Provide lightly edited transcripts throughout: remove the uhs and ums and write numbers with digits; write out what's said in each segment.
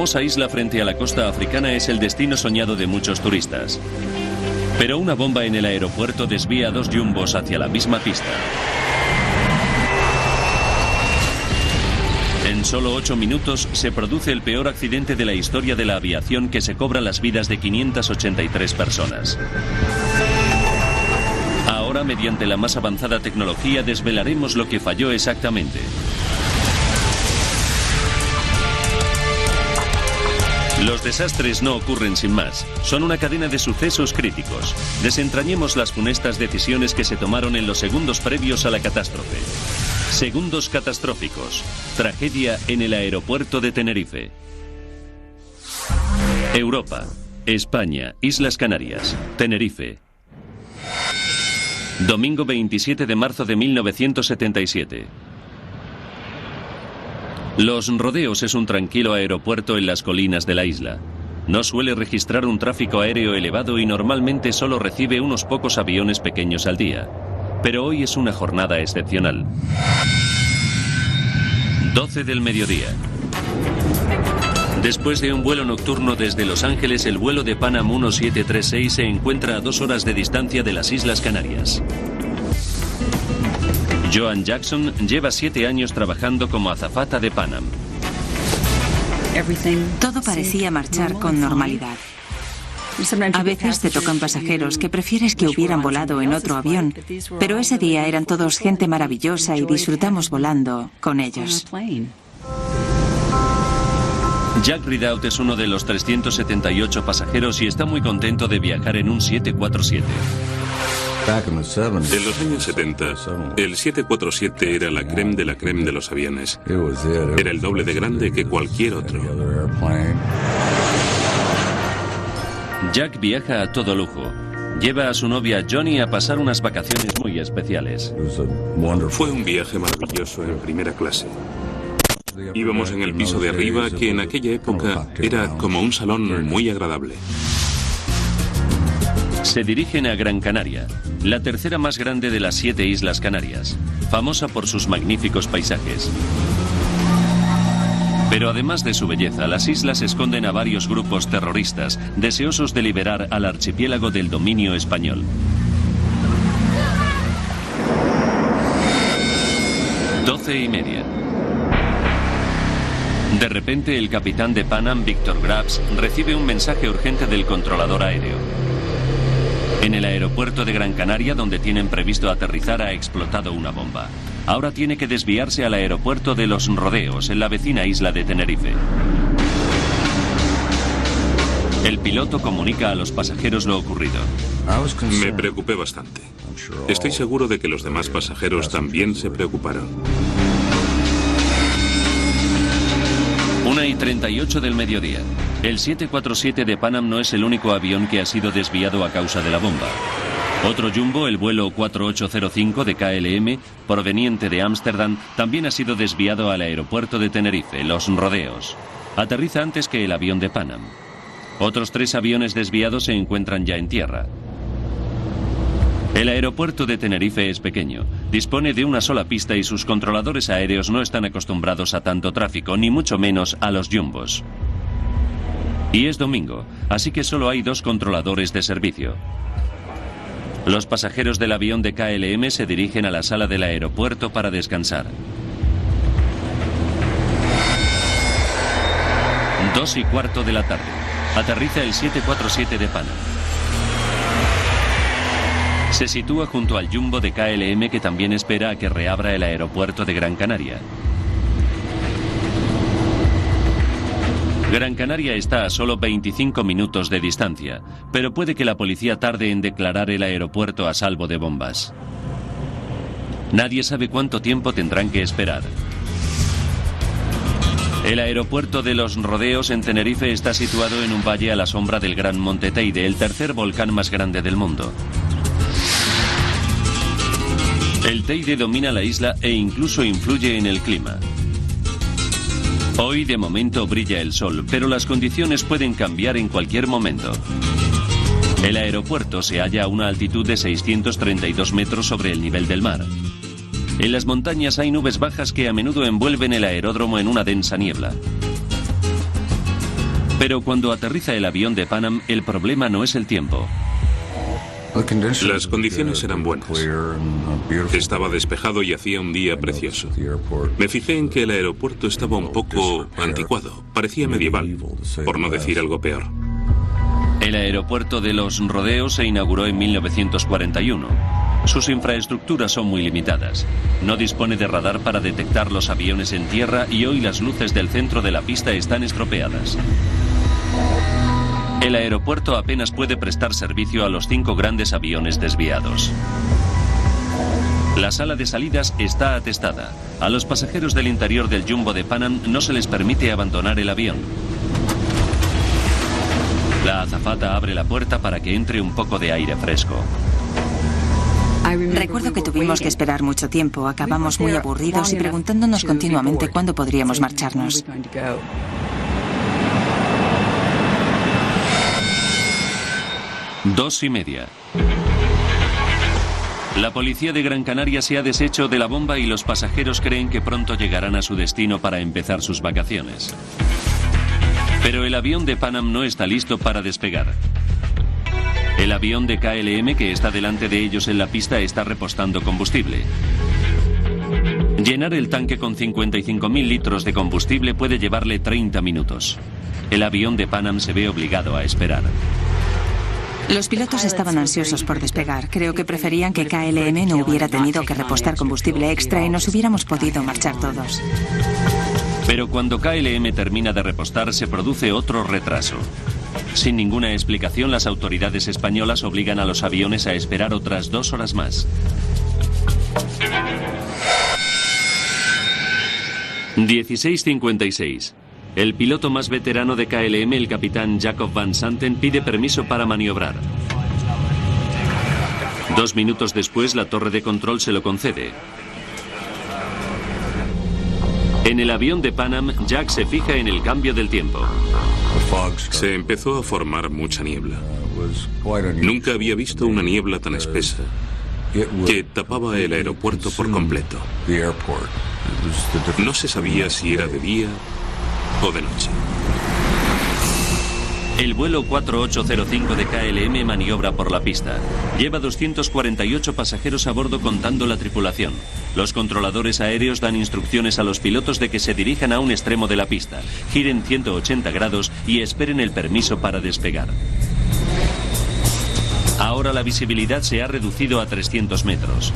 famosa isla frente a la costa africana es el destino soñado de muchos turistas. Pero una bomba en el aeropuerto desvía a 2 jumbos hacia la misma pista. En solo 8 minutos se produce el peor accidente de la historia de la aviación, que se cobra las vidas de 583 personas. Ahora, mediante la más avanzada tecnología, desvelaremos lo que falló exactamente. Los desastres no ocurren sin más. Son una cadena de sucesos críticos. Desentrañemos las funestas decisiones que se tomaron en los segundos previos a la catástrofe. Segundos catastróficos. Tragedia en el aeropuerto de Tenerife. Europa, España, Islas Canarias, Tenerife. Domingo 27 de marzo de 1977. Los Rodeos es un tranquilo aeropuerto en las colinas de la isla. No suele registrar un tráfico aéreo elevado y normalmente solo recibe unos pocos aviones pequeños al día. Pero hoy es una jornada excepcional. 12 del mediodía. Después de un vuelo nocturno desde Los Ángeles, el vuelo de Pan Am 1736 se encuentra a 2 horas de distancia de las Islas Canarias. Joan Jackson lleva 7 años trabajando como azafata de Pan Am. Todo parecía marchar con normalidad. A veces te tocan pasajeros que prefieres que hubieran volado en otro avión, pero ese día eran todos gente maravillosa y disfrutamos volando con ellos. Jack Ridout es uno de los 378 pasajeros y está muy contento de viajar en un 747. En los años 70, el 747 era la crème de los aviones. Era el doble de grande que cualquier otro. Jack viaja a todo lujo. Lleva a su novia Johnny a pasar unas vacaciones muy especiales. Fue un viaje maravilloso en primera clase. Íbamos en el piso de arriba, que en aquella época era como un salón muy agradable. Se dirigen a Gran Canaria, la tercera más grande de las 7 Islas Canarias, famosa por sus magníficos paisajes. Pero además de su belleza, las islas esconden a varios grupos terroristas deseosos de liberar al archipiélago del dominio español. Doce y media. De repente, el capitán de Pan Am, Victor Grabs, recibe un mensaje urgente del controlador aéreo. En el aeropuerto de Gran Canaria, donde tienen previsto aterrizar, ha explotado una bomba. Ahora tiene que desviarse al aeropuerto de Los Rodeos, en la vecina isla de Tenerife. El piloto comunica a los pasajeros lo ocurrido. Me preocupé bastante. Estoy seguro de que los demás pasajeros también se preocuparon. 1:38 del mediodía. El 747 de Pan Am no es el único avión que ha sido desviado a causa de la bomba. Otro jumbo, el vuelo 4805 de KLM, proveniente de Ámsterdam, también ha sido desviado al aeropuerto de Tenerife, Los Rodeos. Aterriza antes que el avión de Pan Am. Otros 3 aviones desviados se encuentran ya en tierra. El aeropuerto de Tenerife es pequeño, dispone de una sola pista y sus controladores aéreos no están acostumbrados a tanto tráfico, ni mucho menos a los jumbos. Y es domingo, así que solo hay 2 controladores de servicio. Los pasajeros del avión de KLM se dirigen a la sala del aeropuerto para descansar. 2:15 de la tarde. Aterriza el 747 de Pan Am. Se sitúa junto al jumbo de KLM, que también espera a que reabra el aeropuerto de Gran Canaria. Gran Canaria está a solo 25 minutos de distancia, pero puede que la policía tarde en declarar el aeropuerto a salvo de bombas. Nadie sabe cuánto tiempo tendrán que esperar. El aeropuerto de Los Rodeos en Tenerife está situado en un valle a la sombra del Gran Monte Teide, el tercer volcán más grande del mundo. El Teide domina la isla e incluso influye en el clima. Hoy de momento brilla el sol, pero las condiciones pueden cambiar en cualquier momento. El aeropuerto se halla a una altitud de 632 metros sobre el nivel del mar. En las montañas hay nubes bajas que a menudo envuelven el aeródromo en una densa niebla. Pero cuando aterriza el avión de Pan Am, el problema no es el tiempo. Las condiciones eran buenas. Estaba despejado y hacía un día precioso. Me fijé en que el aeropuerto estaba un poco anticuado. Parecía medieval, por no decir algo peor. El aeropuerto de Los Rodeos se inauguró en 1941. Sus infraestructuras son muy limitadas. No dispone de radar para detectar los aviones en tierra y hoy las luces del centro de la pista están estropeadas. El aeropuerto apenas puede prestar servicio a los 5 grandes aviones desviados. La sala de salidas está atestada. A los pasajeros del interior del jumbo de Pan Am no se les permite abandonar el avión. La azafata abre la puerta para que entre un poco de aire fresco. Recuerdo que tuvimos que esperar mucho tiempo. Acabamos muy aburridos y preguntándonos continuamente cuándo podríamos marcharnos. 2:30. La policía de Gran Canaria se ha deshecho de la bomba y los pasajeros creen que pronto llegarán a su destino para empezar sus vacaciones. Pero el avión de Pan Am no está listo para despegar. El avión de KLM que está delante de ellos en la pista está repostando combustible. Llenar el tanque con 55.000 litros de combustible puede llevarle 30 minutos. El avión de Pan Am se ve obligado a esperar. Los pilotos estaban ansiosos por despegar. Creo que preferían que KLM no hubiera tenido que repostar combustible extra y nos hubiéramos podido marchar todos. Pero cuando KLM termina de repostar, se produce otro retraso. Sin ninguna explicación, las autoridades españolas obligan a los aviones a esperar otras 2 horas más. 16:56. El piloto más veterano de KLM, el capitán Jacob Van Santen, pide permiso para maniobrar. 2 minutos después, la torre de control se lo concede. En el avión de Pan Am, Jack se fija en el cambio del tiempo. Se empezó a formar mucha niebla. Nunca había visto una niebla tan espesa que tapaba el aeropuerto por completo. No se sabía si era de día o de noche. El vuelo 4805 de KLM maniobra por la pista. Lleva 248 pasajeros a bordo contando la tripulación. Los controladores aéreos dan instrucciones a los pilotos de que se dirijan a un extremo de la pista, giren 180 grados y esperen el permiso para despegar. Ahora la visibilidad se ha reducido a 300 metros.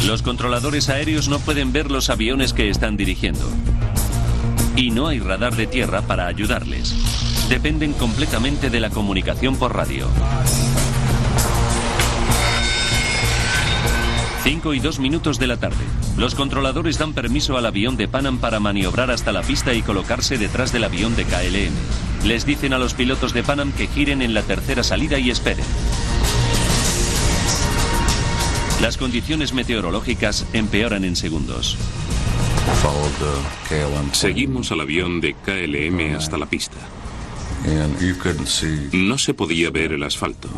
Los controladores aéreos no pueden ver los aviones que están dirigiendo. Y no hay radar de tierra para ayudarles. Dependen completamente de la comunicación por radio. 5:02 de la tarde. Los controladores dan permiso al avión de Pan Am para maniobrar hasta la pista y colocarse detrás del avión de KLM. Les dicen a los pilotos de Pan Am que giren en la tercera salida y esperen. Las condiciones meteorológicas empeoran en segundos. Seguimos al avión de KLM hasta la pista. No se podía ver el asfalto.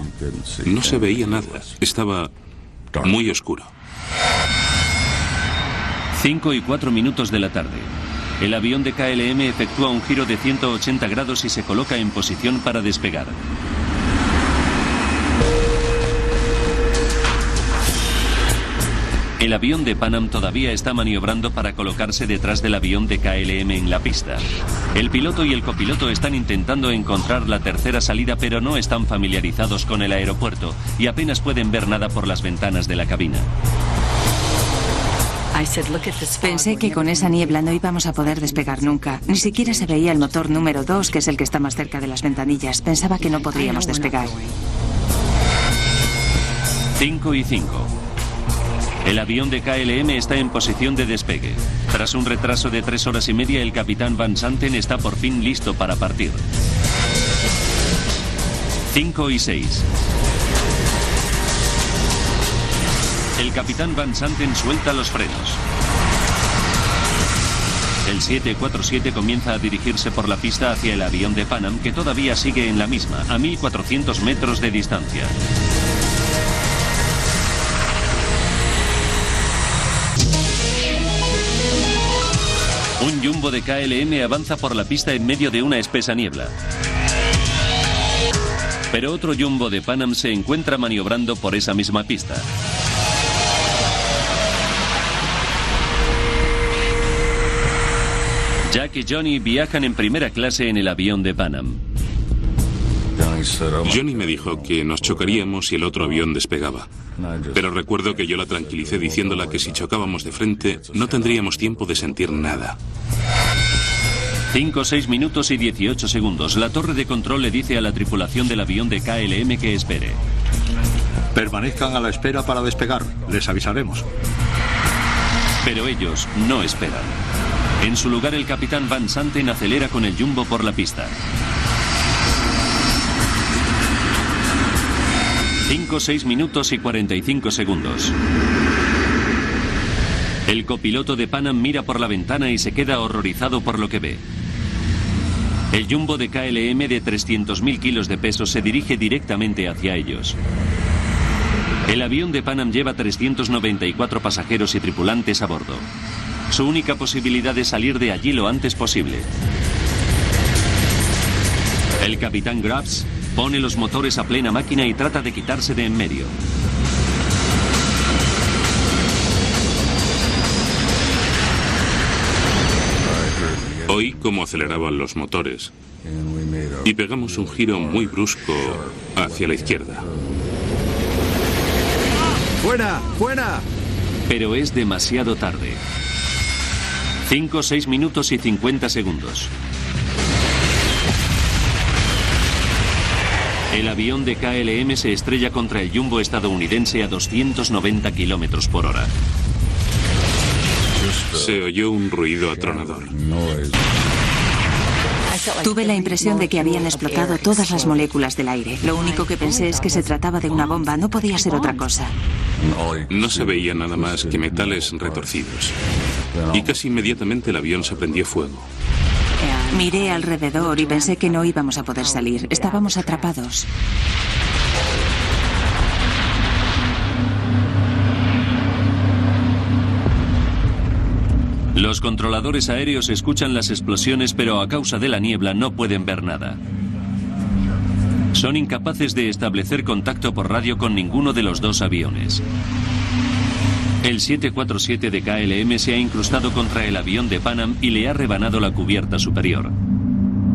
No se veía nada. Estaba muy oscuro. 5:04 de la tarde. El avión de KLM efectúa un giro de 180 grados y se coloca en posición para despegar. El avión de Pan Am todavía está maniobrando para colocarse detrás del avión de KLM en la pista. El piloto y el copiloto están intentando encontrar la tercera salida, pero no están familiarizados con el aeropuerto y apenas pueden ver nada por las ventanas de la cabina. Pensé que con esa niebla no íbamos a poder despegar nunca. Ni siquiera se veía el motor número 2, que es el que está más cerca de las ventanillas. Pensaba que no podríamos despegar. 5:05. El avión de KLM está en posición de despegue. Tras un retraso de 3 horas y media, el capitán Van Santen está por fin listo para partir. 5:06. El capitán Van Santen suelta los frenos. El 747 comienza a dirigirse por la pista hacia el avión de Pan Am, que todavía sigue en la misma, a 1.400 metros de distancia. Un Un jumbo de KLM avanza por la pista en medio de una espesa niebla. Pero otro jumbo de Pan Am se encuentra maniobrando por esa misma pista. Jack y Johnny viajan en primera clase en el avión de Pan Am. Johnny me dijo que nos chocaríamos si el otro avión despegaba. Pero recuerdo que yo la tranquilicé diciéndola que si chocábamos de frente no tendríamos tiempo de sentir nada. 5, 6 minutos y 18 segundos. La torre de control le dice a la tripulación del avión de KLM que espere. Permanezcan a la espera para despegar. Les avisaremos. Pero ellos no esperan. En su lugar, el capitán Van Santen acelera con el jumbo por la pista. 5, 6 minutos y 45 segundos. El copiloto de Pan Am mira por la ventana y se queda horrorizado por lo que ve. El jumbo de KLM de 300.000 kilos de peso se dirige directamente hacia ellos. El avión de Pan Am lleva 394 pasajeros y tripulantes a bordo. Su única posibilidad es salir de allí lo antes posible. El capitán Grubbs pone los motores a plena máquina y trata de quitarse de en medio. Oí cómo aceleraban los motores y pegamos un giro muy brusco hacia la izquierda. ¡Fuera! ¡Fuera! Pero es demasiado tarde. 5, 6 minutos y 50 segundos. El avión de KLM se estrella contra el jumbo estadounidense a 290 kilómetros por hora. Se oyó un ruido atronador. Tuve la impresión de que habían explotado todas las moléculas del aire. Lo único que pensé es que se trataba de una bomba, no podía ser otra cosa. No se veía nada más que metales retorcidos. Y casi inmediatamente el avión se prendió fuego. Miré alrededor y pensé que no íbamos a poder salir. Estábamos atrapados. Los controladores aéreos escuchan las explosiones, pero a causa de la niebla no pueden ver nada. Son incapaces de establecer contacto por radio con ninguno de los dos aviones. El 747 de KLM se ha incrustado contra el avión de Pan Am y le ha rebanado la cubierta superior.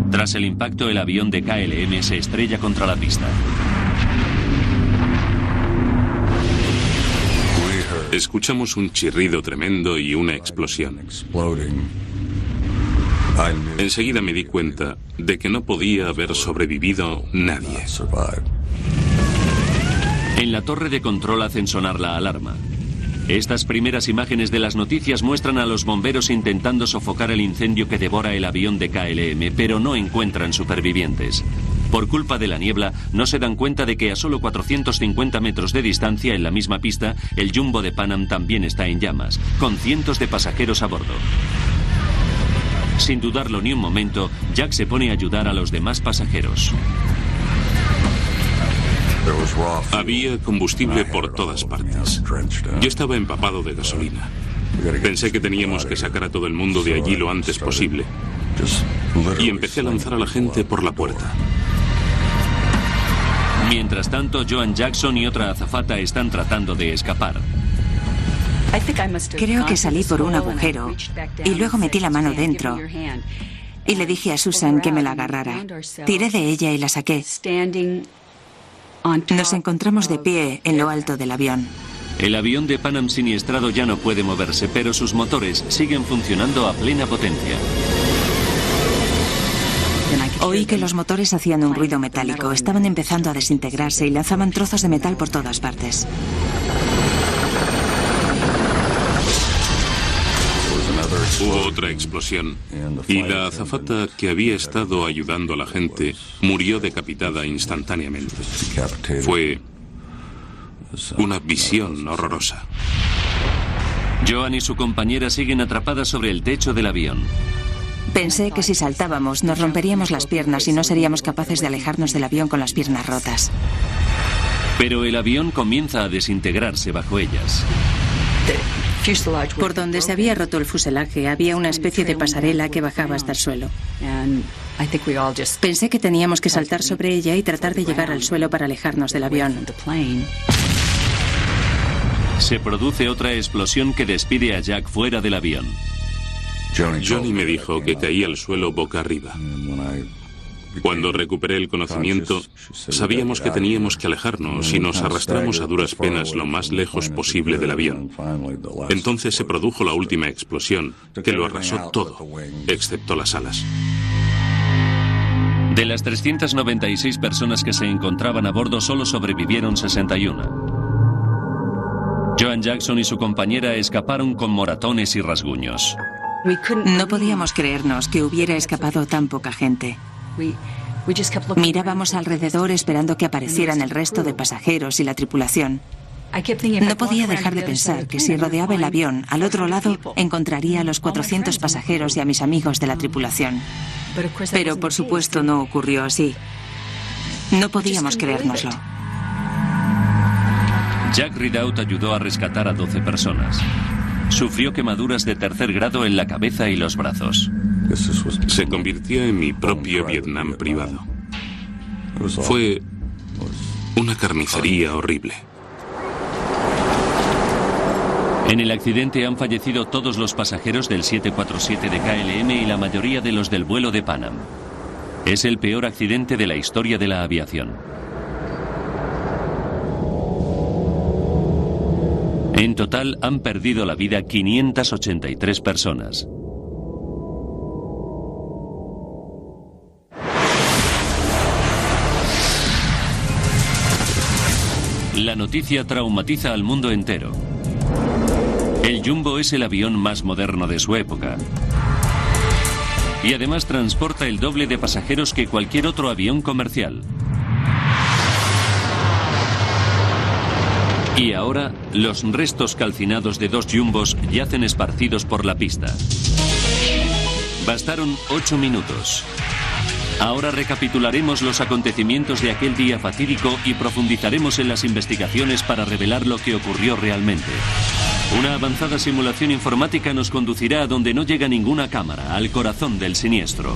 Tras el impacto, el avión de KLM se estrella contra la pista. Escuchamos un chirrido tremendo y una explosión. Enseguida me di cuenta de que no podía haber sobrevivido nadie. En la torre de control hacen sonar la alarma. Estas primeras imágenes de las noticias muestran a los bomberos intentando sofocar el incendio que devora el avión de KLM, pero no encuentran supervivientes. Por culpa de la niebla, no se dan cuenta de que a solo 450 metros de distancia, en la misma pista, el jumbo de Pan Am también está en llamas, con cientos de pasajeros a bordo. Sin dudarlo ni un momento, Jack se pone a ayudar a los demás pasajeros. Había combustible por todas partes. Yo estaba empapado de gasolina. Pensé que teníamos que sacar a todo el mundo de allí lo antes posible. Y empecé a lanzar a la gente por la puerta. Mientras tanto, Joan Jackson y otra azafata están tratando de escapar. Creo que salí por un agujero y luego metí la mano dentro y le dije a Susan que me la agarrara. Tiré de ella y la saqué. Nos encontramos de pie en lo alto del avión. El avión de Pan Am siniestrado ya no puede moverse, pero sus motores siguen funcionando a plena potencia. Oí que los motores hacían un ruido metálico, estaban empezando a desintegrarse y lanzaban trozos de metal por todas partes. Hubo otra explosión y la azafata que había estado ayudando a la gente murió decapitada instantáneamente. Fue una visión horrorosa. Joan y su compañera siguen atrapadas sobre el techo del avión. Pensé que si saltábamos nos romperíamos las piernas y no seríamos capaces de alejarnos del avión con las piernas rotas. Pero el avión comienza a desintegrarse bajo ellas. Por donde se había roto el fuselaje había una especie de pasarela que bajaba hasta el suelo. Pensé que teníamos que saltar sobre ella y tratar de llegar al suelo para alejarnos del avión. Se produce otra explosión que despide a Jack fuera del avión. Johnny me dijo que caí al suelo boca arriba. Cuando recuperé el conocimiento, sabíamos que teníamos que alejarnos y nos arrastramos a duras penas lo más lejos posible del avión. Entonces se produjo la última explosión, que lo arrasó todo, excepto las alas. De las 396 personas que se encontraban a bordo, solo sobrevivieron 61. Joan Jackson y su compañera escaparon con moratones y rasguños. No podíamos creernos que hubiera escapado tan poca gente. Mirábamos alrededor esperando que aparecieran el resto de pasajeros y la tripulación. No podía dejar de pensar que si rodeaba el avión, al otro lado encontraría a los 400 pasajeros y a mis amigos de la tripulación. Pero por supuesto no ocurrió así. No podíamos creérnoslo. Jack Ridout ayudó a rescatar a 12 personas. Sufrió quemaduras de tercer grado en la cabeza y los brazos. Se convirtió en mi propio Vietnam privado. Fue una carnicería horrible. En el accidente han fallecido todos los pasajeros del 747 de KLM y la mayoría de los del vuelo de Pan Am. Es el peor accidente de la historia de la aviación. En total han perdido la vida 583 personas. La noticia traumatiza al mundo entero. El Jumbo es el avión más moderno de su época. Y además transporta el doble de pasajeros que cualquier otro avión comercial. Y ahora, los restos calcinados de 2 Jumbos yacen esparcidos por la pista. Bastaron 8 minutos. Ahora recapitularemos los acontecimientos de aquel día fatídico y profundizaremos en las investigaciones para revelar lo que ocurrió realmente. Una avanzada simulación informática nos conducirá a donde no llega ninguna cámara, al corazón del siniestro.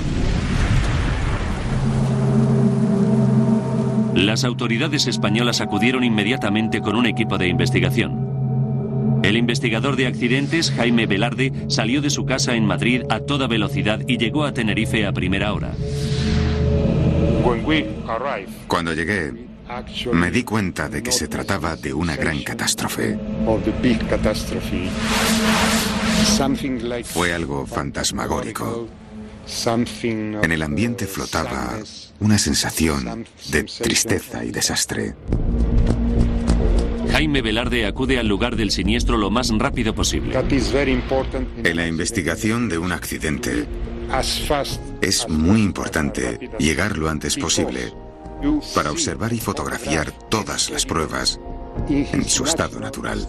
Las autoridades españolas acudieron inmediatamente con un equipo de investigación. El investigador de accidentes, Jaime Velarde, salió de su casa en Madrid a toda velocidad y llegó a Tenerife a primera hora. Cuando llegué, me di cuenta de que se trataba de una gran catástrofe. Fue algo fantasmagórico. En el ambiente flotaba una sensación de tristeza y desastre. Jaime Velarde acude al lugar del siniestro lo más rápido posible. En la investigación de un accidente, es muy importante llegar lo antes posible para observar y fotografiar todas las pruebas en su estado natural.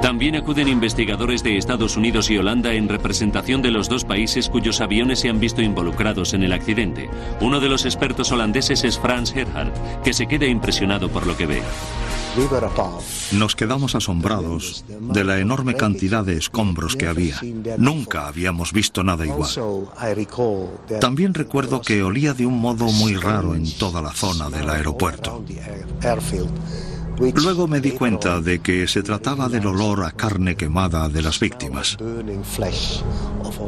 También acuden investigadores de Estados Unidos y Holanda en representación de los dos países cuyos aviones se han visto involucrados en el accidente. Uno de los expertos holandeses es Frans Gerhardt, que se queda impresionado por lo que ve. Nos quedamos asombrados de la enorme cantidad de escombros que había. Nunca habíamos visto nada igual. También recuerdo que olía de un modo muy raro en toda la zona del aeropuerto. Luego me di cuenta de que se trataba del olor a carne quemada de las víctimas.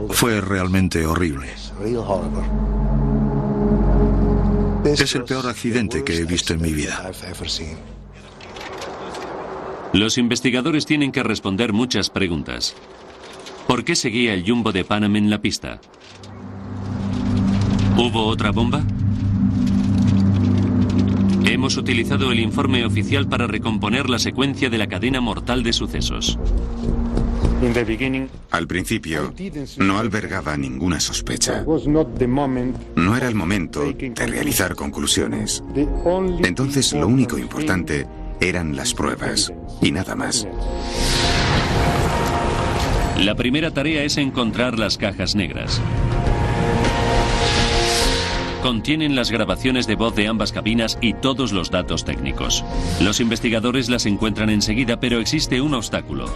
Fue realmente horrible. Es el peor accidente que he visto en mi vida. Los investigadores tienen que responder muchas preguntas. ¿Por qué seguía el Jumbo de Pan Am en la pista? ¿Hubo otra bomba? Hemos utilizado el informe oficial para recomponer la secuencia de la cadena mortal de sucesos. Al principio, no albergaba ninguna sospecha. No era el momento de realizar conclusiones. Entonces, lo único importante eran las pruebas, y nada más. La primera tarea es encontrar las cajas negras. Contienen las grabaciones de voz de ambas cabinas y todos los datos técnicos. Los investigadores las encuentran enseguida, pero existe un obstáculo.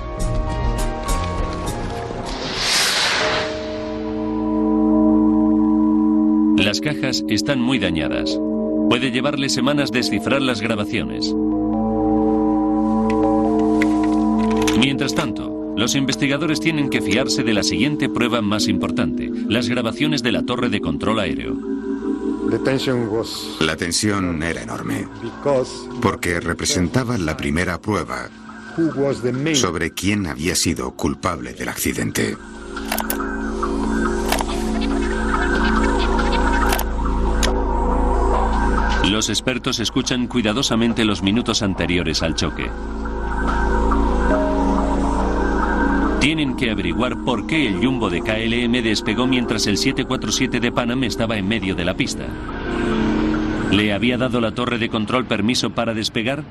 Las cajas están muy dañadas. Puede llevarle semanas descifrar las grabaciones. Mientras tanto, los investigadores tienen que fiarse de la siguiente prueba más importante: las grabaciones de la torre de control aéreo. La tensión era enorme, porque representaba la primera prueba sobre quién había sido culpable del accidente. Los expertos escuchan cuidadosamente los minutos anteriores al choque. Tienen que averiguar por qué el jumbo de KLM despegó mientras el 747 de Pan Am estaba en medio de la pista. ¿Le había dado la torre de control permiso para despegar?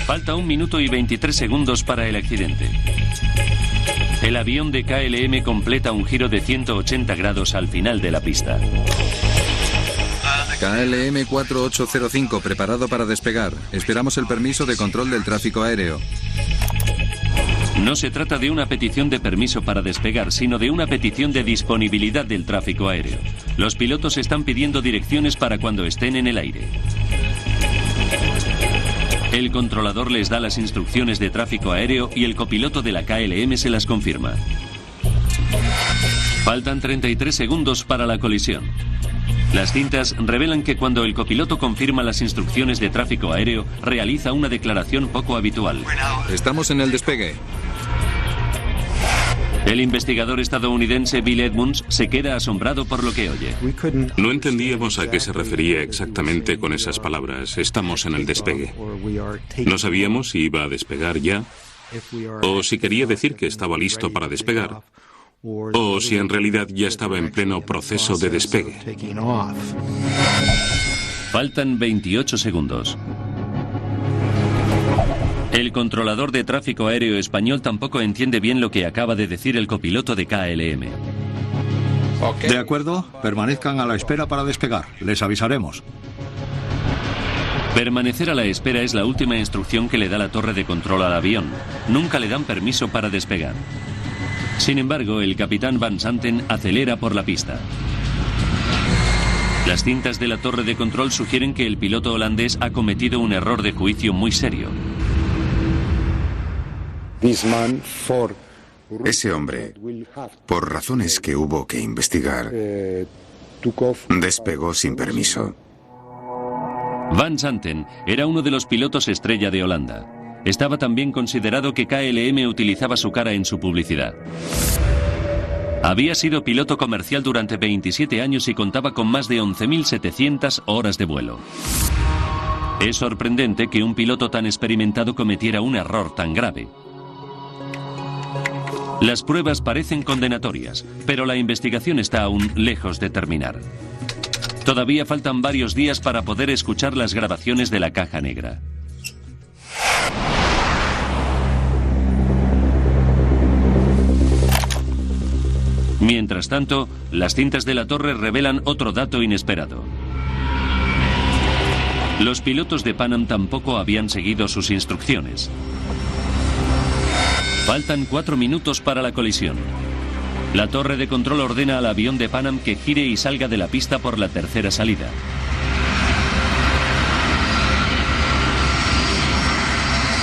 Falta 1 minuto y 23 segundos para el accidente. El avión de KLM completa un giro de 180 grados al final de la pista. KLM 4805, preparado para despegar. Esperamos el permiso de control del tráfico aéreo. No se trata de una petición de permiso para despegar, sino de una petición de disponibilidad del tráfico aéreo. Los pilotos están pidiendo direcciones para cuando estén en el aire. El controlador les da las instrucciones de tráfico aéreo y el copiloto de la KLM se las confirma. Faltan 33 segundos para la colisión. Las cintas revelan que cuando el copiloto confirma las instrucciones de tráfico aéreo, realiza una declaración poco habitual. Estamos en el despegue. El investigador estadounidense Bill Edmunds se queda asombrado por lo que oye. No entendíamos a qué se refería exactamente con esas palabras. Estamos en el despegue. No sabíamos si iba a despegar ya, o si quería decir que estaba listo para despegar, o si en realidad ya estaba en pleno proceso de despegue. Faltan 28 segundos. El controlador de tráfico aéreo español tampoco entiende bien lo que acaba de decir el copiloto de KLM. De acuerdo, permanezcan a la espera para despegar. Les avisaremos. Permanecer a la espera es la última instrucción que le da la torre de control al avión. Nunca le dan permiso para despegar. Sin embargo, el capitán Van Santen acelera por la pista. Las cintas de la torre de control sugieren que el piloto holandés ha cometido un error de juicio muy serio. Ese hombre, por razones que hubo que investigar, despegó sin permiso. Van Santen era uno de los pilotos estrella de Holanda. Estaba también considerado que KLM utilizaba su cara en su publicidad. Había sido piloto comercial durante 27 años y contaba con más de 11.700 horas de vuelo. Es sorprendente que un piloto tan experimentado cometiera un error tan grave. Las pruebas parecen condenatorias, pero la investigación está aún lejos de terminar. Todavía faltan varios días para poder escuchar las grabaciones de la caja negra. Mientras tanto, las cintas de la torre revelan otro dato inesperado. Los pilotos de Pan Am tampoco habían seguido sus instrucciones. Faltan 4 minutos para la colisión. La torre de control ordena al avión de Pan Am que gire y salga de la pista por la tercera salida.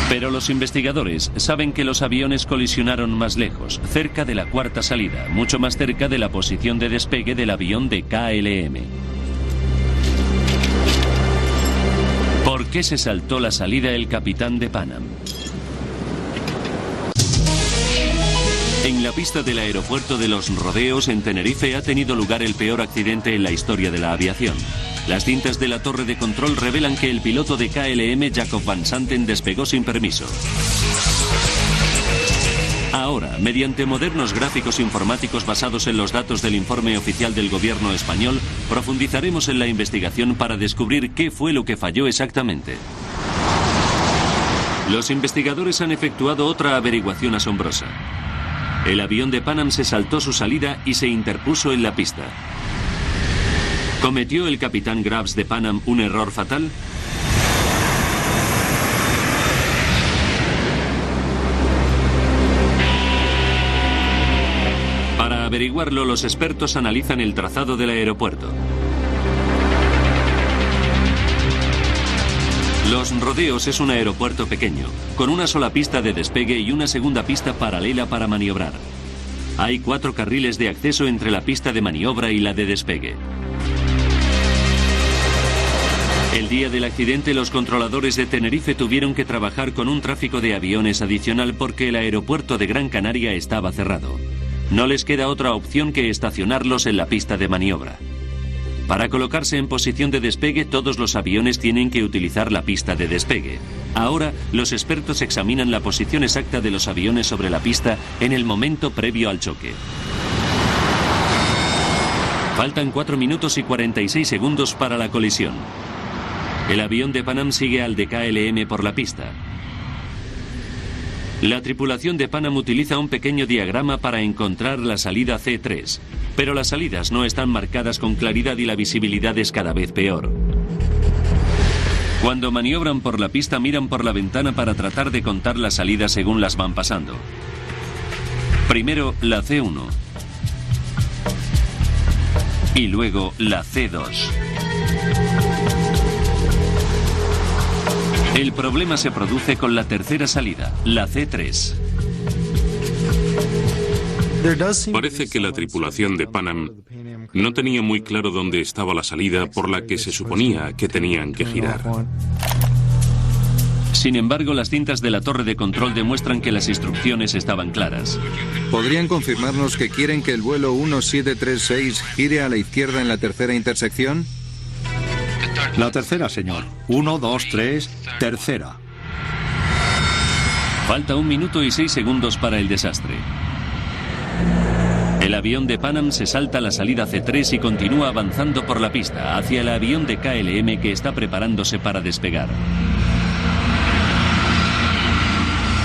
Pero los investigadores saben que los aviones colisionaron más lejos, cerca de la cuarta salida, mucho más cerca de la posición de despegue del avión de KLM. ¿Por qué se saltó la salida el capitán de Pan Am? En la pista del aeropuerto de Los Rodeos, en Tenerife, ha tenido lugar el peor accidente en la historia de la aviación. Las cintas de la torre de control revelan que el piloto de KLM, Jacob Van Santen, despegó sin permiso. Ahora, mediante modernos gráficos informáticos basados en los datos del informe oficial del gobierno español, profundizaremos en la investigación para descubrir qué fue lo que falló exactamente. Los investigadores han efectuado otra averiguación asombrosa. El avión de Pan Am se saltó su salida y se interpuso en la pista. ¿Cometió el capitán Graves de Pan Am un error fatal? Para averiguarlo, los expertos analizan el trazado del aeropuerto. Los Rodeos es un aeropuerto pequeño, con una sola pista de despegue y una segunda pista paralela para maniobrar. Hay 4 carriles de acceso entre la pista de maniobra y la de despegue. El día del accidente, los controladores de Tenerife tuvieron que trabajar con un tráfico de aviones adicional porque el aeropuerto de Gran Canaria estaba cerrado. No les queda otra opción que estacionarlos en la pista de maniobra. Para colocarse en posición de despegue, todos los aviones tienen que utilizar la pista de despegue. Ahora, los expertos examinan la posición exacta de los aviones sobre la pista en el momento previo al choque. Faltan 4 minutos y 46 segundos para la colisión. El avión de Pan Am sigue al de KLM por la pista. La tripulación de Pan Am utiliza un pequeño diagrama para encontrar la salida C3, pero las salidas no están marcadas con claridad y la visibilidad es cada vez peor. Cuando maniobran por la pista, miran por la ventana para tratar de contar las salidas según las van pasando. Primero la C1 y luego la C2. El problema se produce con la tercera salida, la C3. Parece que la tripulación de Pan Am no tenía muy claro dónde estaba la salida por la que se suponía que tenían que girar. Sin embargo, las cintas de la torre de control demuestran que las instrucciones estaban claras. ¿Podrían confirmarnos que quieren que el vuelo 1736 gire a la izquierda en la tercera intersección? La tercera, señor. 1, 2, 3, tercera. Falta 1 minuto y 6 segundos para el desastre. El avión de Pan Am se salta la salida C3 y continúa avanzando por la pista hacia el avión de KLM que está preparándose para despegar.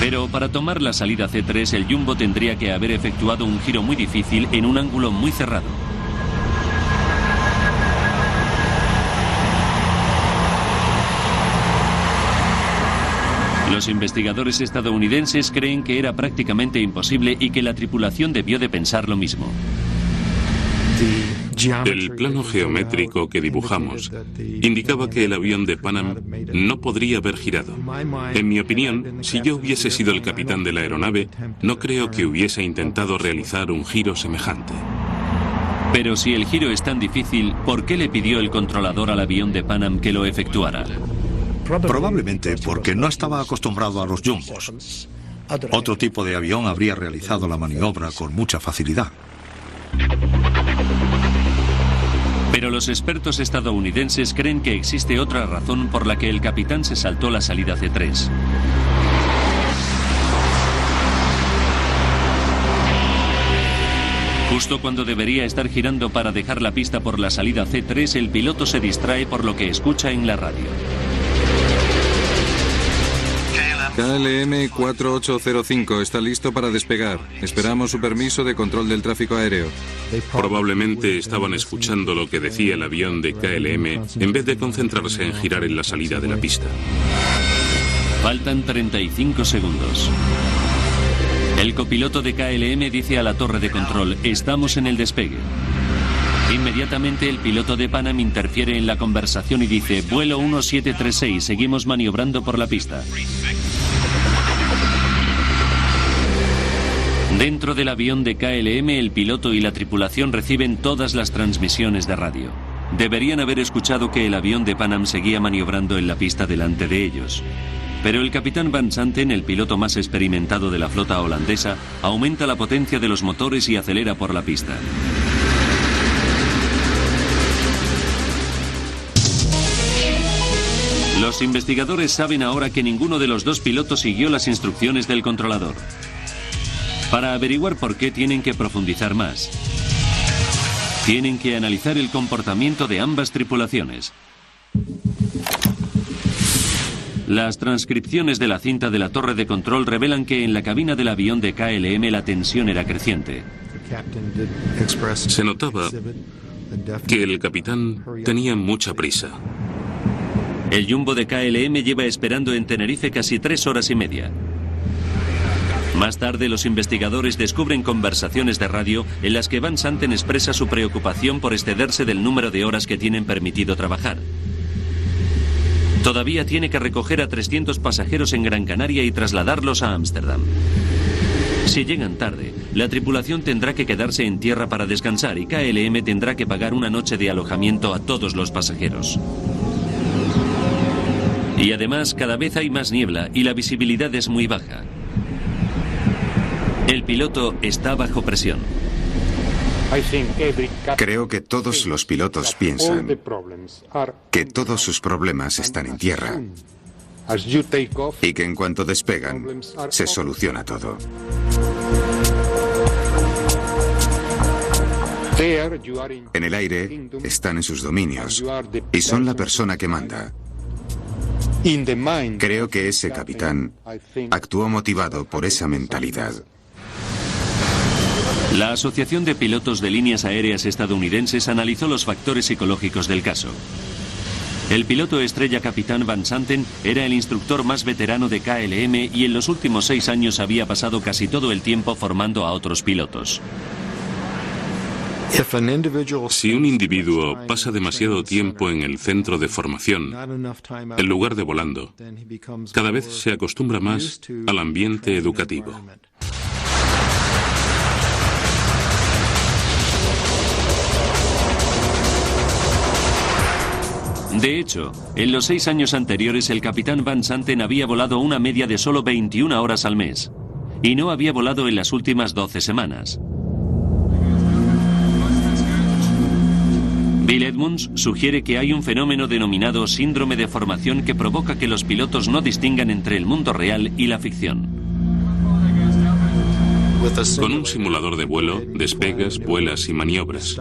Pero para tomar la salida C3, el Jumbo tendría que haber efectuado un giro muy difícil en un ángulo muy cerrado. Los investigadores estadounidenses creen que era prácticamente imposible y que la tripulación debió de pensar lo mismo. El plano geométrico que dibujamos indicaba que el avión de Pan Am no podría haber girado. En mi opinión, si yo hubiese sido el capitán de la aeronave, no creo que hubiese intentado realizar un giro semejante. Pero si el giro es tan difícil, ¿por qué le pidió el controlador al avión de Pan Am que lo efectuara? Probablemente porque no estaba acostumbrado a los jumbos. Otro tipo de avión habría realizado la maniobra con mucha facilidad. Pero los expertos estadounidenses creen que existe otra razón por la que el capitán se saltó la salida C3. Justo cuando debería estar girando para dejar la pista por la salida C3, el piloto se distrae por lo que escucha en la radio. KLM 4805 está listo para despegar. Esperamos su permiso de control del tráfico aéreo. Probablemente estaban escuchando lo que decía el avión de KLM en vez de concentrarse en girar en la salida de la pista. Faltan 35 segundos. El copiloto de KLM dice a la torre de control: estamos en el despegue. Inmediatamente el piloto de Pan Am interfiere en la conversación y dice: vuelo 1736, seguimos maniobrando por la pista. Dentro del avión de KLM, el piloto y la tripulación reciben todas las transmisiones de radio. Deberían haber escuchado que el avión de Pan Am seguía maniobrando en la pista delante de ellos. Pero el capitán Van Santen, el piloto más experimentado de la flota holandesa, aumenta la potencia de los motores y acelera por la pista. Los investigadores saben ahora que ninguno de los dos pilotos siguió las instrucciones del controlador. Para averiguar por qué, tienen que profundizar más. Tienen que analizar el comportamiento de ambas tripulaciones. Las transcripciones de la cinta de la torre de control revelan que en la cabina del avión de KLM la tensión era creciente. Se notaba que el capitán tenía mucha prisa. El jumbo de KLM lleva esperando en Tenerife casi 3 horas y media. Más tarde, los investigadores descubren conversaciones de radio en las que Van Santen expresa su preocupación por excederse del número de horas que tienen permitido trabajar. Todavía tiene que recoger a 300 pasajeros en Gran Canaria y trasladarlos a Ámsterdam. Si llegan tarde, la tripulación tendrá que quedarse en tierra para descansar y KLM tendrá que pagar una noche de alojamiento a todos los pasajeros. Y además, cada vez hay más niebla y la visibilidad es muy baja. El piloto está bajo presión. Creo que todos los pilotos piensan que todos sus problemas están en tierra y que en cuanto despegan se soluciona todo. En el aire están en sus dominios y son la persona que manda. Creo que ese capitán actuó motivado por esa mentalidad. La Asociación de Pilotos de Líneas Aéreas Estadounidenses analizó los factores psicológicos del caso. El piloto estrella capitán Van Santen era el instructor más veterano de KLM y en los últimos 6 años había pasado casi todo el tiempo formando a otros pilotos. Si un individuo pasa demasiado tiempo en el centro de formación, en lugar de volando, cada vez se acostumbra más al ambiente educativo. De hecho, en los 6 años anteriores el capitán Van Santen había volado una media de solo 21 horas al mes, y no había volado en las últimas 12 semanas. Bill Edmunds sugiere que hay un fenómeno denominado síndrome de formación que provoca que los pilotos no distingan entre el mundo real y la ficción. Con un simulador de vuelo, despegas, vuelas y maniobras.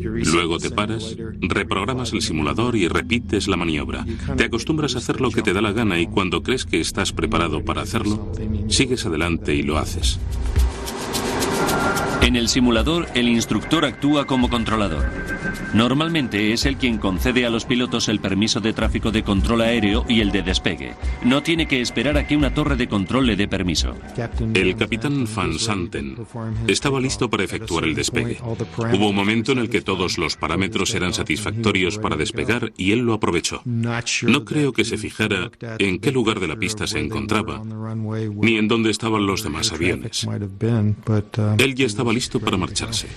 Luego te paras, reprogramas el simulador y repites la maniobra. Te acostumbras a hacer lo que te da la gana y cuando crees que estás preparado para hacerlo, sigues adelante y lo haces. En el simulador, el instructor actúa como controlador. Normalmente es él quien concede a los pilotos el permiso de tráfico de control aéreo y el de despegue. No tiene que esperar a que una torre de control le dé permiso. El capitán Van Santen estaba listo para efectuar el despegue. Hubo un momento en el que todos los parámetros eran satisfactorios para despegar y él lo aprovechó. No creo que se fijara en qué lugar de la pista se encontraba, ni en dónde estaban los demás aviones. Él ya estaba listo para marcharse.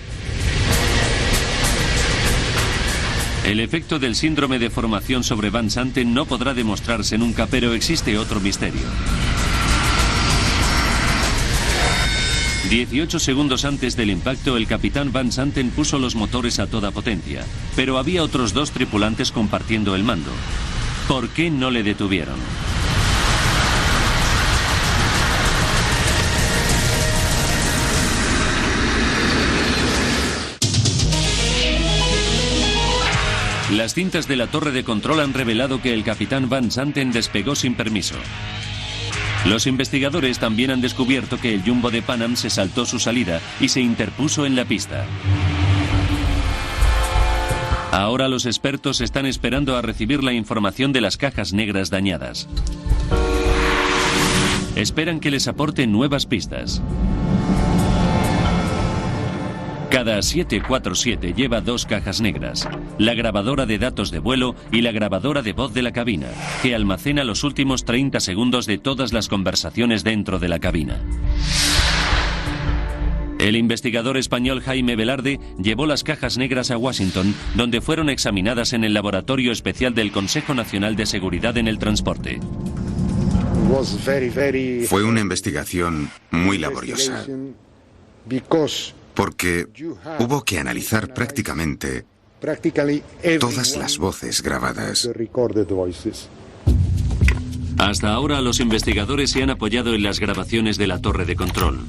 El efecto del síndrome de formación sobre Van Santen no podrá demostrarse nunca, pero existe otro misterio. 18 segundos antes del impacto, el capitán Van Santen puso los motores a toda potencia, pero había otros 2 tripulantes compartiendo el mando. ¿Por qué no le detuvieron? Las cintas de la torre de control han revelado que el capitán Van Santen despegó sin permiso. Los investigadores también han descubierto que el jumbo de Pan Am se saltó su salida y se interpuso en la pista. Ahora los expertos están esperando a recibir la información de las cajas negras dañadas. Esperan que les aporten nuevas pistas. Cada 747 lleva 2 cajas negras, la grabadora de datos de vuelo y la grabadora de voz de la cabina, que almacena los últimos 30 segundos de todas las conversaciones dentro de la cabina. El investigador español Jaime Velarde llevó las cajas negras a Washington, donde fueron examinadas en el Laboratorio Especial del Consejo Nacional de Seguridad en el Transporte. Fue una investigación muy laboriosa, porque hubo que analizar prácticamente todas las voces grabadas. Hasta ahora los investigadores se han apoyado en las grabaciones de la torre de control.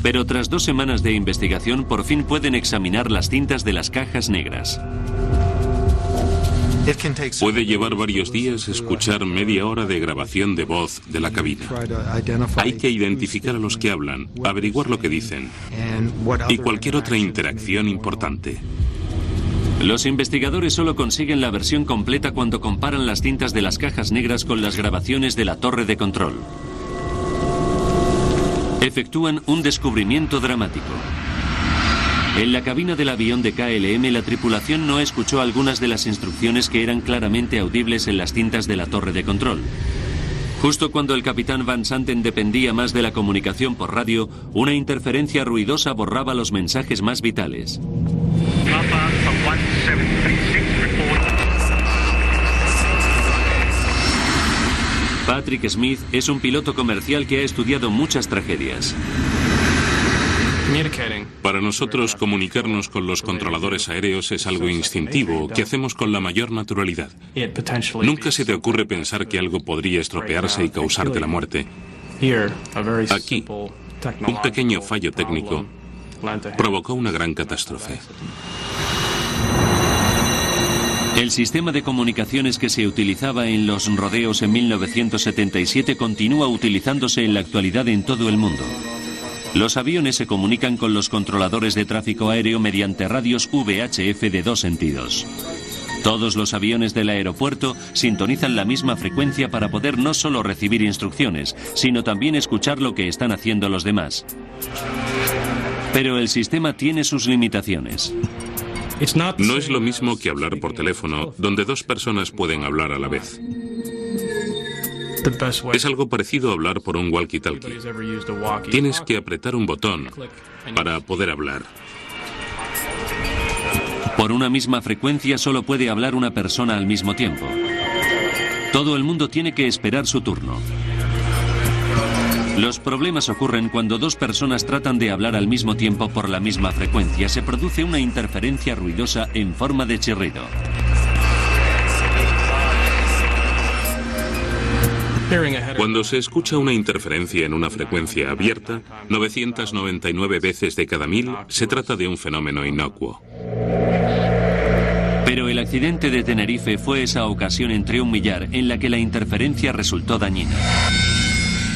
Pero tras 2 semanas de investigación por fin pueden examinar las cintas de las cajas negras. Puede llevar varios días escuchar media hora de grabación de voz de la cabina. Hay que identificar a los que hablan, averiguar lo que dicen y cualquier otra interacción importante. Los investigadores solo consiguen la versión completa cuando comparan las cintas de las cajas negras con las grabaciones de la torre de control. Efectúan un descubrimiento dramático. En la cabina del avión de KLM, la tripulación no escuchó algunas de las instrucciones que eran claramente audibles en las cintas de la torre de control. Justo cuando el capitán Van Santen dependía más de la comunicación por radio, una interferencia ruidosa borraba los mensajes más vitales. Patrick Smith es un piloto comercial que ha estudiado muchas tragedias. Para nosotros, comunicarnos con los controladores aéreos es algo instintivo, que hacemos con la mayor naturalidad. Nunca se te ocurre pensar que algo podría estropearse y causarte la muerte. Aquí, un pequeño fallo técnico provocó una gran catástrofe. El sistema de comunicaciones que se utilizaba en los rodeos en 1977 continúa utilizándose en la actualidad en todo el mundo. Los aviones se comunican con los controladores de tráfico aéreo mediante radios VHF de 2 sentidos. Todos los aviones del aeropuerto sintonizan la misma frecuencia para poder no solo recibir instrucciones, sino también escuchar lo que están haciendo los demás. Pero el sistema tiene sus limitaciones. No es lo mismo que hablar por teléfono, donde 2 personas pueden hablar a la vez. Es algo parecido a hablar por un walkie-talkie. Tienes que apretar un botón para poder hablar. Por una misma frecuencia solo puede hablar una persona al mismo tiempo. Todo el mundo tiene que esperar su turno. Los problemas ocurren cuando 2 personas tratan de hablar al mismo tiempo por la misma frecuencia. Se produce una interferencia ruidosa en forma de chirrido. Cuando se escucha una interferencia en una frecuencia abierta, 999 veces de cada 1000, se trata de un fenómeno inocuo. Pero el accidente de Tenerife fue esa ocasión entre un millar en la que la interferencia resultó dañina.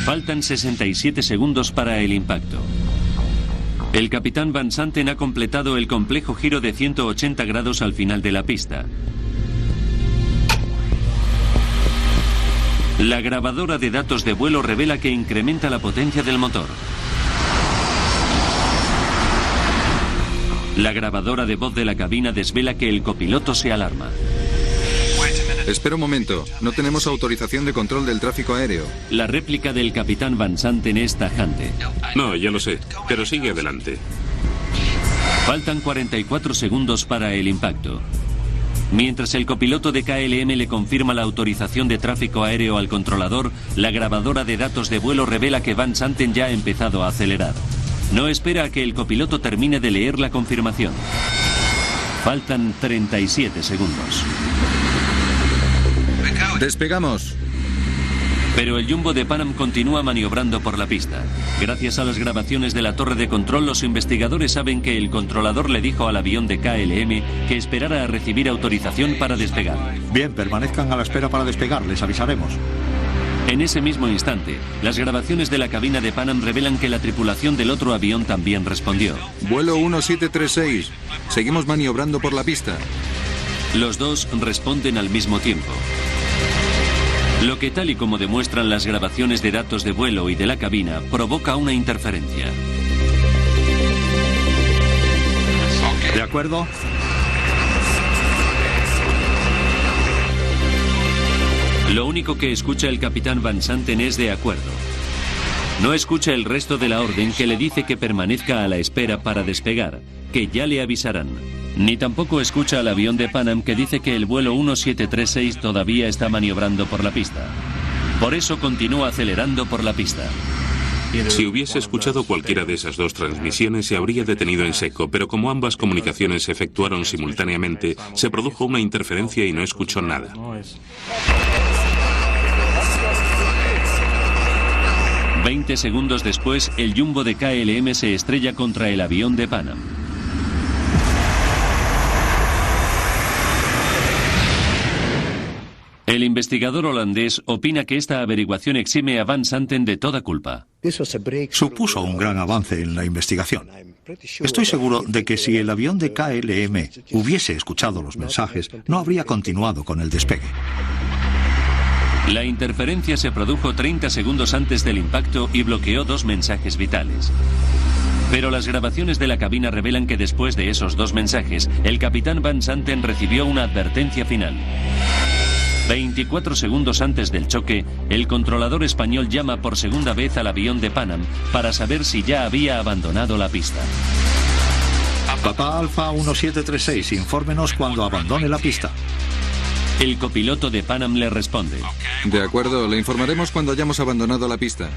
Faltan 67 segundos para el impacto. El capitán Van Santen ha completado el complejo giro de 180 grados al final de la pista. La grabadora de datos de vuelo revela que incrementa la potencia del motor. La grabadora de voz de la cabina desvela que el copiloto se alarma. Espera un momento, no tenemos autorización de control del tráfico aéreo. La réplica del capitán Van Santen es tajante. No, ya lo sé, pero sigue adelante. Faltan 44 segundos para el impacto. Mientras el copiloto de KLM le confirma la autorización de tráfico aéreo al controlador, la grabadora de datos de vuelo revela que Van Santen ya ha empezado a acelerar. No espera a que el copiloto termine de leer la confirmación. Faltan 37 segundos. ¡Despegamos! Pero el jumbo de Pan Am continúa maniobrando por la pista. Gracias a las grabaciones de la torre de control, los investigadores saben que el controlador le dijo al avión de KLM que esperara a recibir autorización para despegar. Bien, permanezcan a la espera para despegar, les avisaremos. En ese mismo instante, las grabaciones de la cabina de Pan Am revelan que la tripulación del otro avión también respondió. Vuelo 1736. Seguimos maniobrando por la pista. Los dos responden al mismo tiempo. Lo que, tal y como demuestran las grabaciones de datos de vuelo y de la cabina, provoca una interferencia. ¿De acuerdo? Lo único que escucha el capitán Van Santen es de acuerdo. No escucha el resto de la orden que le dice que permanezca a la espera para despegar, que ya le avisarán. Ni tampoco escucha al avión de Pan Am que dice que el vuelo 1736 todavía está maniobrando por la pista. Por eso continúa acelerando por la pista. Si hubiese escuchado cualquiera de esas 2 transmisiones, se habría detenido en seco, pero como ambas comunicaciones se efectuaron simultáneamente, se produjo una interferencia y no escuchó nada. «20 segundos después, el jumbo de KLM se estrella contra el avión de Pan Am. El investigador holandés opina que esta averiguación exime a Van Santen de toda culpa. Supuso un gran avance en la investigación. Estoy seguro de que si el avión de KLM hubiese escuchado los mensajes, no habría continuado con el despegue. La interferencia se produjo 30 segundos antes del impacto y bloqueó 2 mensajes vitales. Pero las grabaciones de la cabina revelan que después de esos 2 mensajes, el capitán Van Santen recibió una advertencia final. 24 segundos antes del choque, el controlador español llama por segunda vez al avión de Pan Am para saber si ya había abandonado la pista. Papá Alfa 1736, infórmenos cuando abandone la pista. El copiloto de Pan Am le responde: De acuerdo, le informaremos cuando hayamos abandonado la pista.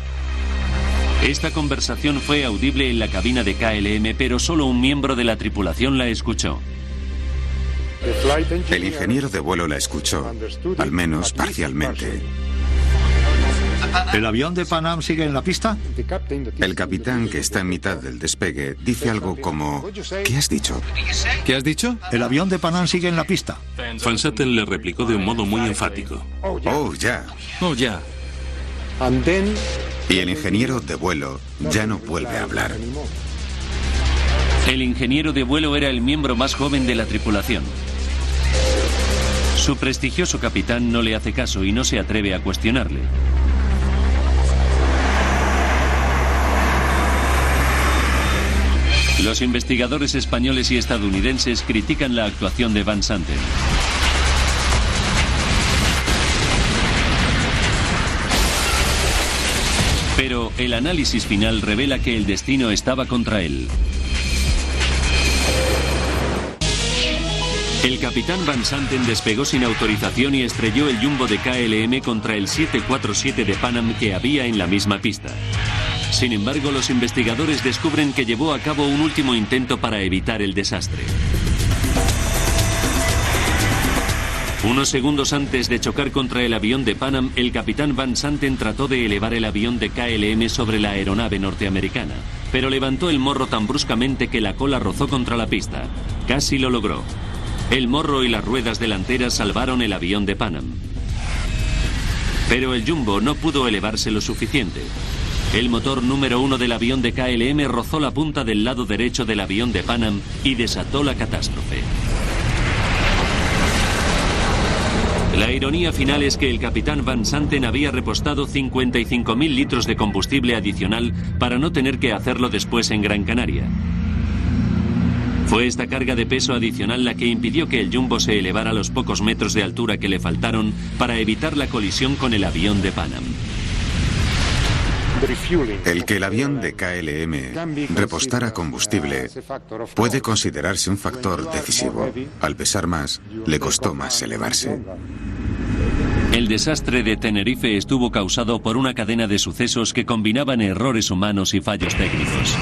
Esta conversación fue audible en la cabina de KLM, pero solo un miembro de la tripulación la escuchó. El ingeniero de vuelo la escuchó, al menos parcialmente. ¿El avión de Pan Am sigue en la pista? El capitán, que está en mitad del despegue, dice algo como: ¿qué has dicho? ¿Qué has dicho? El avión de Pan Am sigue en la pista. Van Santen le replicó de un modo muy enfático. Oh, ya. Oh, ya. Y el ingeniero de vuelo ya no vuelve a hablar. El ingeniero de vuelo era el miembro más joven de la tripulación. Su prestigioso capitán no le hace caso y no se atreve a cuestionarle. Los investigadores españoles y estadounidenses critican la actuación de Van Santen. Pero el análisis final revela que el destino estaba contra él. El capitán Van Santen despegó sin autorización y estrelló el jumbo de KLM contra el 747 de Pan Am que había en la misma pista. Sin embargo, los investigadores descubren que llevó a cabo un último intento para evitar el desastre. Unos segundos antes de chocar contra el avión de Pan Am, el capitán Van Santen trató de elevar el avión de KLM sobre la aeronave norteamericana, pero levantó el morro tan bruscamente que la cola rozó contra la pista. Casi lo logró. El morro y las ruedas delanteras salvaron el avión de Pan Am. Pero el jumbo no pudo elevarse lo suficiente. El motor número 1 del avión de KLM rozó la punta del lado derecho del avión de Pan Am y desató la catástrofe. La ironía final es que el capitán Van Santen había repostado 55.000 litros de combustible adicional para no tener que hacerlo después en Gran Canaria. Fue esta carga de peso adicional la que impidió que el jumbo se elevara a los pocos metros de altura que le faltaron para evitar la colisión con el avión de Pan Am. El que el avión de KLM repostara combustible puede considerarse un factor decisivo. Al pesar más, le costó más elevarse. El desastre de Tenerife estuvo causado por una cadena de sucesos que combinaban errores humanos y fallos técnicos.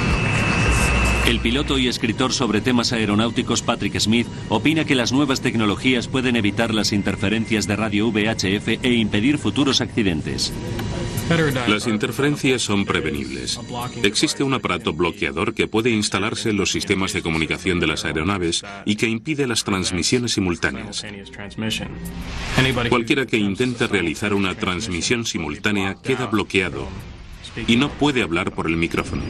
El piloto y escritor sobre temas aeronáuticos Patrick Smith opina que las nuevas tecnologías pueden evitar las interferencias de radio VHF e impedir futuros accidentes. Las interferencias son prevenibles. Existe un aparato bloqueador que puede instalarse en los sistemas de comunicación de las aeronaves y que impide las transmisiones simultáneas. Cualquiera que intente realizar una transmisión simultánea queda bloqueado y no puede hablar por el micrófono.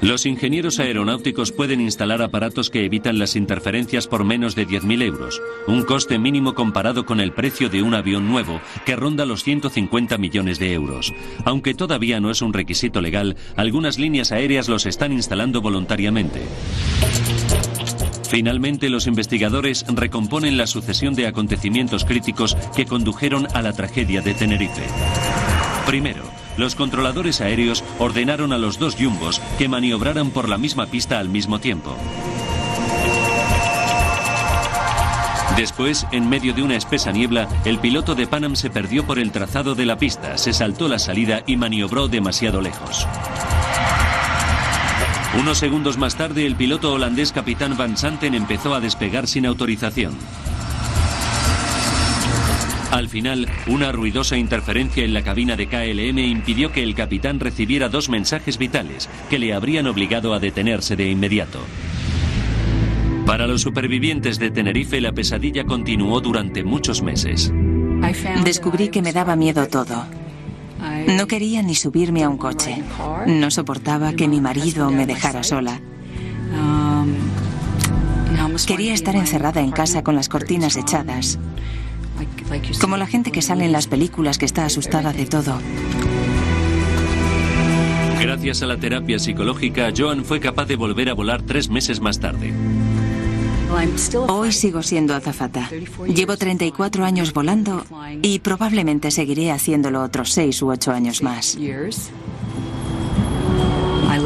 Los ingenieros aeronáuticos pueden instalar aparatos que evitan las interferencias por menos de 10.000 euros, un coste mínimo comparado con el precio de un avión nuevo, que ronda los 150 millones de euros. Aunque todavía no es un requisito legal, algunas líneas aéreas los están instalando voluntariamente. Finalmente, los investigadores recomponen la sucesión de acontecimientos críticos que condujeron a la tragedia de Tenerife. Primero, los controladores aéreos ordenaron a los 2 jumbos que maniobraran por la misma pista al mismo tiempo. Después, en medio de una espesa niebla, el piloto de Pan Am se perdió por el trazado de la pista, se saltó la salida y maniobró demasiado lejos. Unos segundos más tarde, el piloto holandés capitán Van Santen empezó a despegar sin autorización. Al final, una ruidosa interferencia en la cabina de KLM impidió que el capitán recibiera 2 mensajes vitales que le habrían obligado a detenerse de inmediato. Para los supervivientes de Tenerife, la pesadilla continuó durante muchos meses. Descubrí que me daba miedo todo. No quería ni subirme a un coche. No soportaba que mi marido me dejara sola. Quería estar encerrada en casa con las cortinas echadas, como la gente que sale en las películas que está asustada de todo. Gracias a la terapia psicológica, Joan fue capaz de volver a volar 3 meses más tarde. Hoy sigo siendo azafata. Llevo 34 años volando y probablemente seguiré haciéndolo otros 6 u 8 años más.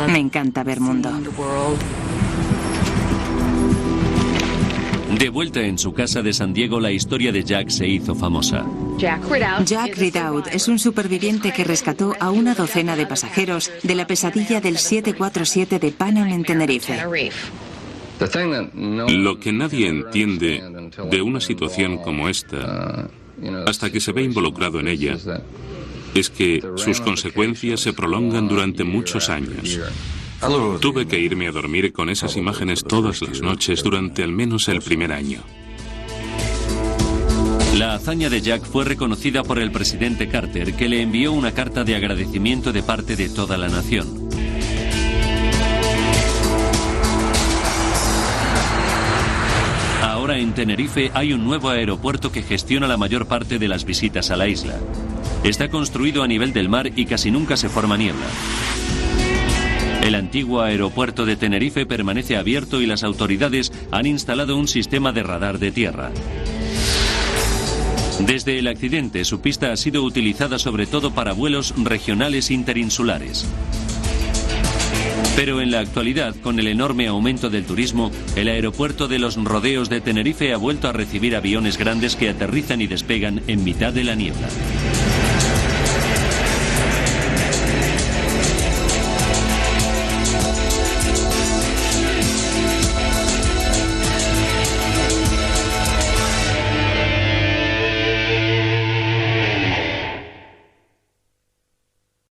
Me encanta ver mundo. De vuelta en su casa de San Diego, la historia de Jack se hizo famosa. Jack Ridout es un superviviente que rescató a una docena de pasajeros de la pesadilla del 747 de Pan Am en Tenerife. Lo que nadie entiende de una situación como esta, hasta que se ve involucrado en ella, es que sus consecuencias se prolongan durante muchos años. Tuve que irme a dormir con esas imágenes todas las noches durante al menos el primer año. La hazaña de Jack fue reconocida por el presidente Carter, que le envió una carta de agradecimiento de parte de toda la nación. Ahora en Tenerife hay un nuevo aeropuerto que gestiona la mayor parte de las visitas a la isla. Está construido a nivel del mar y casi nunca se forma niebla. El antiguo aeropuerto de Tenerife permanece abierto y las autoridades han instalado un sistema de radar de tierra. Desde el accidente, su pista ha sido utilizada sobre todo para vuelos regionales interinsulares. Pero en la actualidad, con el enorme aumento del turismo, el aeropuerto de los Rodeos de Tenerife ha vuelto a recibir aviones grandes que aterrizan y despegan en mitad de la niebla.